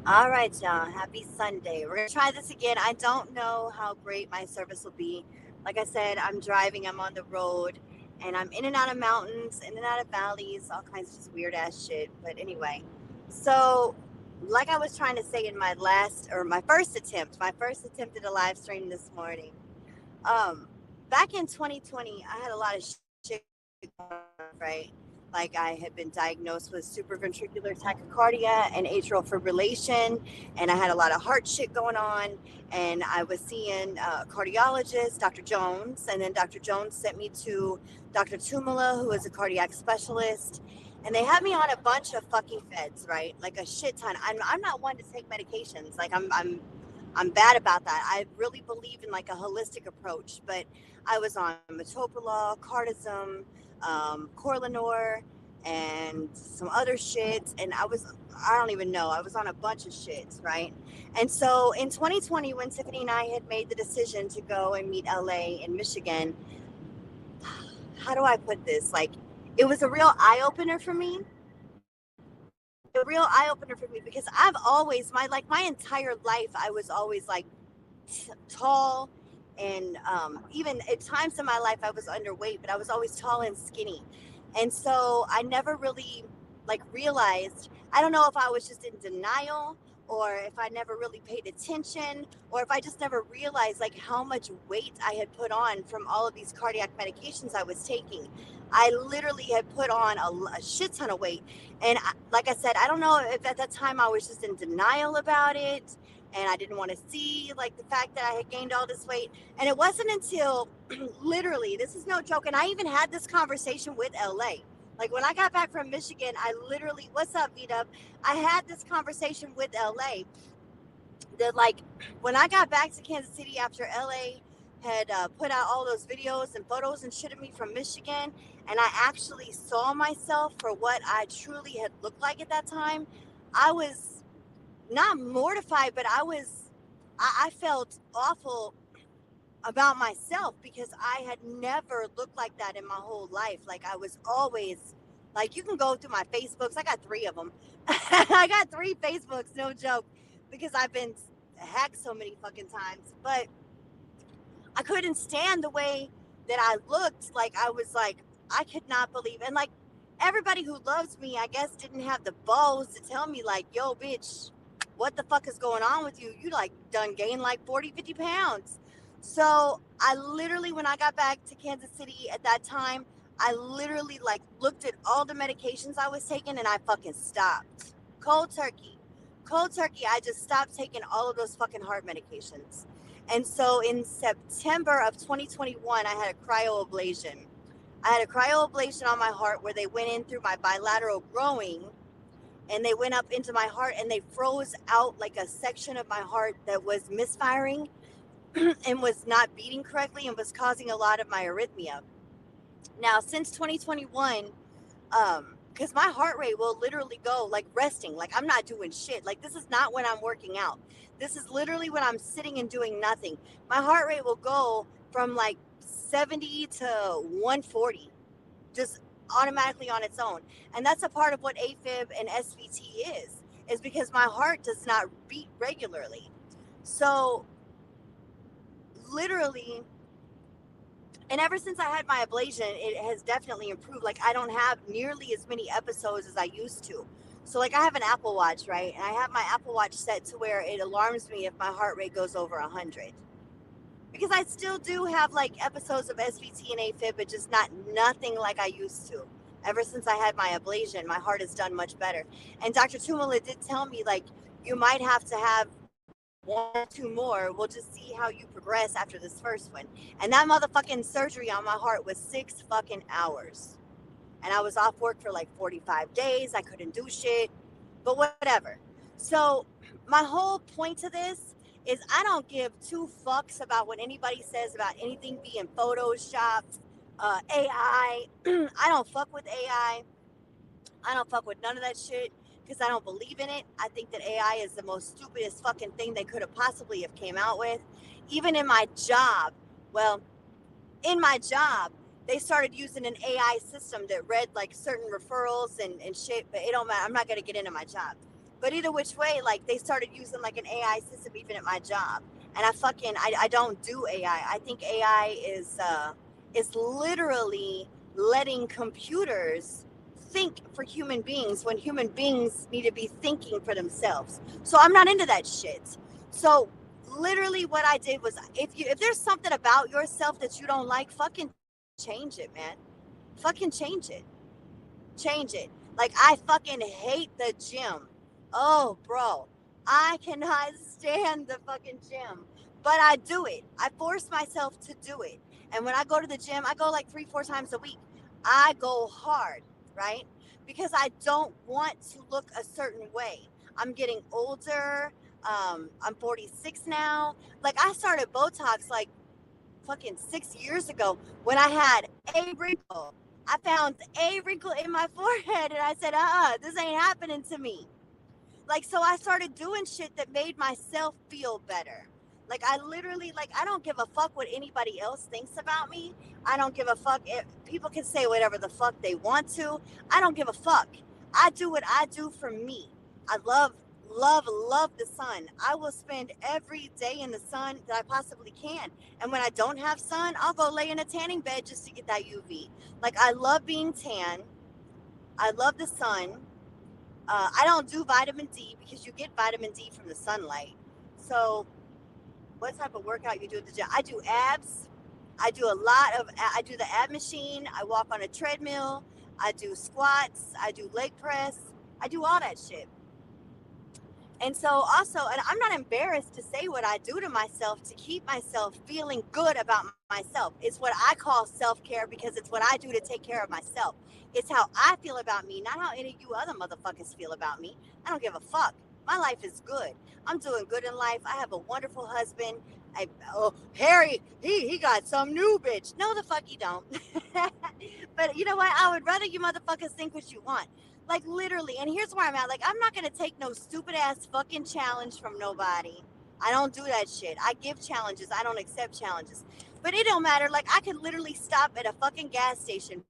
All right, y'all. Happy Sunday. We're going to try this again. I don't know how great my service will be. Like I said, I'm driving, I'm on the road, and I'm in and out of mountains, in and out of valleys, all kinds of just weird ass shit. But anyway, so like I was trying to say in my first attempt at a live stream this morning, um, back in 2020, I had a lot of shit going on, right? Like I had been diagnosed with supraventricular tachycardia and atrial fibrillation, and I had a lot of heart shit going on. And I was seeing a cardiologist, Dr. Jones, and then Dr. Jones sent me to Dr. Tumala, who is a cardiac specialist. And they had me on a bunch of fucking meds, right? Like a shit ton. I'm not one to take medications. Like I'm bad about that. I really believe in like a holistic approach, but I was on metoprolol, cardizem, Corlinor, and some other shits, and I don't even know. I was on a bunch of shits, right? And so in 2020, when Tiffany and I had made the decision to go and meet LA in Michigan, how do I put this? Like, it was a real eye opener for me. It was a real eye opener for me because I've always my entire life I was always like tall, and even at times in my life I was underweight, but I was always tall and skinny. And so I never really like realized, I don't know if I was just in denial, or if I never really paid attention, or if I just never realized like how much weight I had put on from all of these cardiac medications I was taking. I literally had put on a shit ton of weight. And like I said, I don't know if at that time I was just in denial about it, and I didn't want to see like the fact that I had gained all this weight. And it wasn't until literally, this is no joke, and I even had this conversation with LA. Like when I got back from Michigan, I literally, what's up, V Dub? I had this conversation with LA that like when I got back to Kansas City after LA had put out all those videos and photos and shit of me from Michigan, and I actually saw myself for what I truly had looked like at that time, I was not mortified, but I felt awful about myself because I had never looked like that in my whole life. Like I was always like, you can go through my Facebooks. I got three of them. I got three Facebooks, no joke, because I've been hacked so many fucking times. But I couldn't stand the way that I looked. Like I was like, I could not believe, and like everybody who loves me, I guess, didn't have the balls to tell me like, yo, bitch, what the fuck is going on with you? You like done gained like 40, 50 pounds. So I literally, when I got back to Kansas City at that time, I literally like looked at all the medications I was taking and I fucking stopped. Cold turkey. Cold turkey. I just stopped taking all of those fucking heart medications. And so in September of 2021, I had a cryoablation. I had a cryoablation on my heart where they went in through my bilateral growing, and they went up into my heart and they froze out like a section of my heart that was misfiring and was not beating correctly and was causing a lot of my arrhythmia. Now, since 2021, because my heart rate will literally go like resting, like I'm not doing shit. Like this is not when I'm working out. This is literally when I'm sitting and doing nothing. My heart rate will go from like 70 to 140, just automatically on its own. And that's a part of what AFib and SVT is because my heart does not beat regularly. So literally, and ever since I had my ablation, it has definitely improved. Like I don't have nearly as many episodes as I used to. So like I have an Apple Watch, right? And I have my Apple Watch set to where it alarms me if my heart rate goes over 100. Because I still do have like episodes of SVT and AFib, but just not nothing like I used to. Ever since I had my ablation, my heart has done much better. And Dr. Tumala did tell me like you might have to have one or two more. We'll just see how you progress after this first one. And that motherfucking surgery on my heart was 6 fucking hours. And I was off work for like 45 days. I couldn't do shit, but whatever. So, my whole point to this is I don't give two fucks about what anybody says about anything being photoshopped, AI. I don't fuck with AI. I don't fuck with none of that shit because I don't believe in it. I think that AI is the most stupidest fucking thing they could have possibly have came out with. Even in my job, well, in my job, they started using an AI system that read like certain referrals and shit, but it don't matter. I'm not gonna get into my job. But either which way, like they started using like an AI system even at my job. And I don't do AI. I think AI is literally letting computers think for human beings when human beings need to be thinking for themselves. So I'm not into that shit. So literally what I did was if there's something about yourself that you don't like, fucking change it, man. Fucking change it. Change it. Like I fucking hate the gym. Oh, bro. I cannot stand the fucking gym. But I do it. I force myself to do it. And when I go to the gym, I go like 3, 4 times a week. I go hard, right? Because I don't want to look a certain way. I'm getting older. I'm 46 now. Like I started Botox like fucking 6 years ago when I had a wrinkle. I found a wrinkle in my forehead and I said, this ain't happening to me. Like, so I started doing shit that made myself feel better. Like, I literally, like, I don't give a fuck what anybody else thinks about me. I don't give a fuck if people can say whatever the fuck they want to. I don't give a fuck. I do what I do for me. I love the sun. I will spend every day in the sun that I possibly can. And when I don't have sun, I'll go lay in a tanning bed just to get that UV. Like, I love being tan. I love the sun. I don't do vitamin D because you get vitamin D from the sunlight. So, what type of workout you do at the gym? I do abs. I do the ab machine. I walk on a treadmill. I do squats. I do leg press. I do all that shit. And so also, and I'm not embarrassed to say what I do to myself to keep myself feeling good about myself. It's what I call self-care because it's what I do to take care of myself. It's how I feel about me, not how any of you other motherfuckers feel about me. I don't give a fuck. My life is good. I'm doing good in life. I have a wonderful husband. Harry, he got some new bitch. No, the fuck you don't. But you know what? I would rather you motherfuckers think what you want. Like literally, and here's where I'm at. Like, I'm not gonna take no stupid ass fucking challenge from nobody. I don't do that shit. I give challenges. I don't accept challenges. But it don't matter. Like, I could literally stop at a fucking gas station,